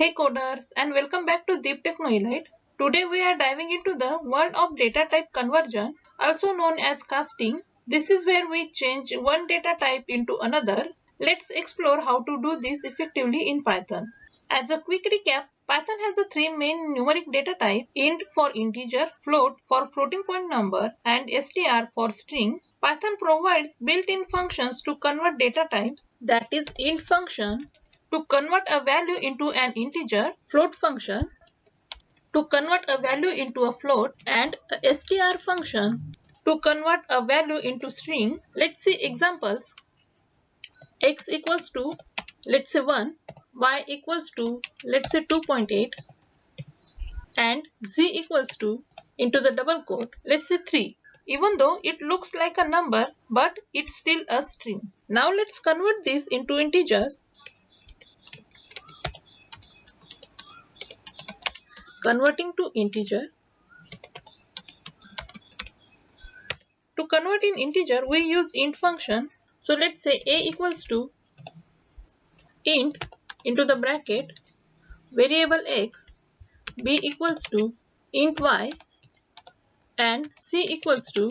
Hey coders, and welcome back to Deep Techno Elite. Today we are diving into the world of data type conversion, also known as casting. This is where we change one data type into another. Let's explore how to do this effectively in Python. As a quick recap, Python has a three main numeric data type: int for integer, float for floating point number, and str for string. Python provides built-in functions to convert data types, that is int function to convert a value into an integer, float function to convert a value into a float, and a str function to convert a value into string. Let's see examples. X equals to, let's say 1, y equals to, let's say 2.8, and z equals to, into the double quote, let's say 3. Even though it looks like a number, but it's still a string. Now let's convert this into integers. Converting to integer. To convert in integer, we use int function. So let's say a equals to int into the bracket variable x, b equals to int y, and c equals to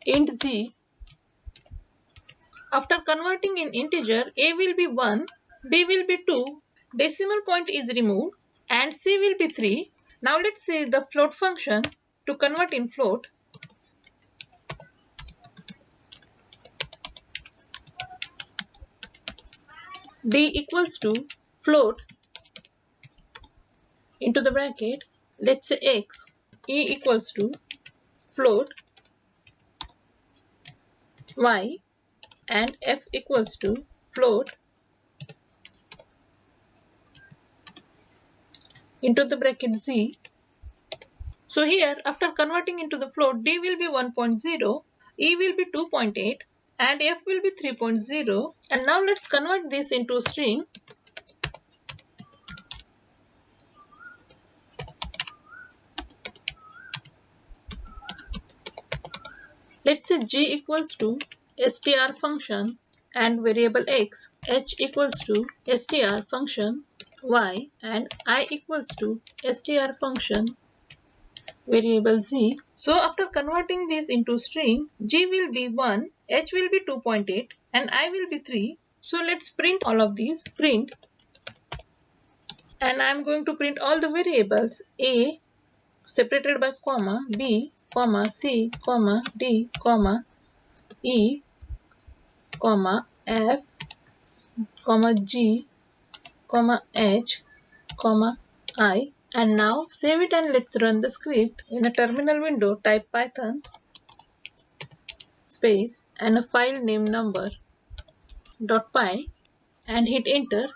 int z. After converting in integer, a will be 1, b will be 2, decimal point is removed, and c will be 3. Now let's say the float function to convert in float. D equals to float into the bracket, let's say x, e equals to float y, and f equals to float into the bracket z. So here, after converting into the float, d will be 1.0, e will be 2.8, and f will be 3.0. And now let's convert this into a string. Let's say g equals to str function and variable x, h equals to str function y, and I equals to str function variable z. So after converting this into string, g will be 1, h will be 2.8, and I will be 3. So let's print all of these. Print, and I'm going to print all the variables: a separated by comma, b, comma, c, comma, d, comma, e, comma, f, comma, g, comma, h, comma, I. And now save it and let's run the script. In a terminal window, type python space and a file name number.py and hit enter.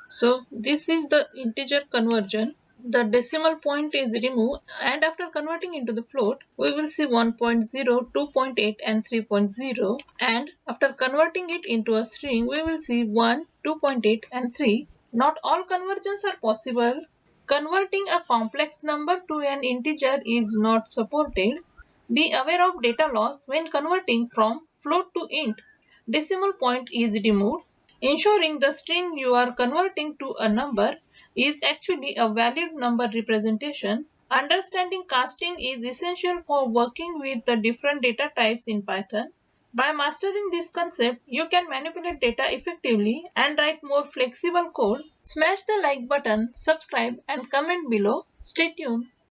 So this is the integer conversion. The decimal point is removed, and after converting into the float, we will see 1.0, 2.8 and 3.0, and after converting it into a string, we will see 1, 2.8 and 3. Not all conversions are possible. Converting a complex number to an integer is not supported. Be aware of data loss when converting from float to int. Decimal point is removed, ensuring the string you are converting to a number is actually a valid number representation. Understanding casting is essential for working with the different data types in Python. By mastering this concept, you can manipulate data effectively and write more flexible code. Smash the like button, subscribe, and comment below. Stay tuned.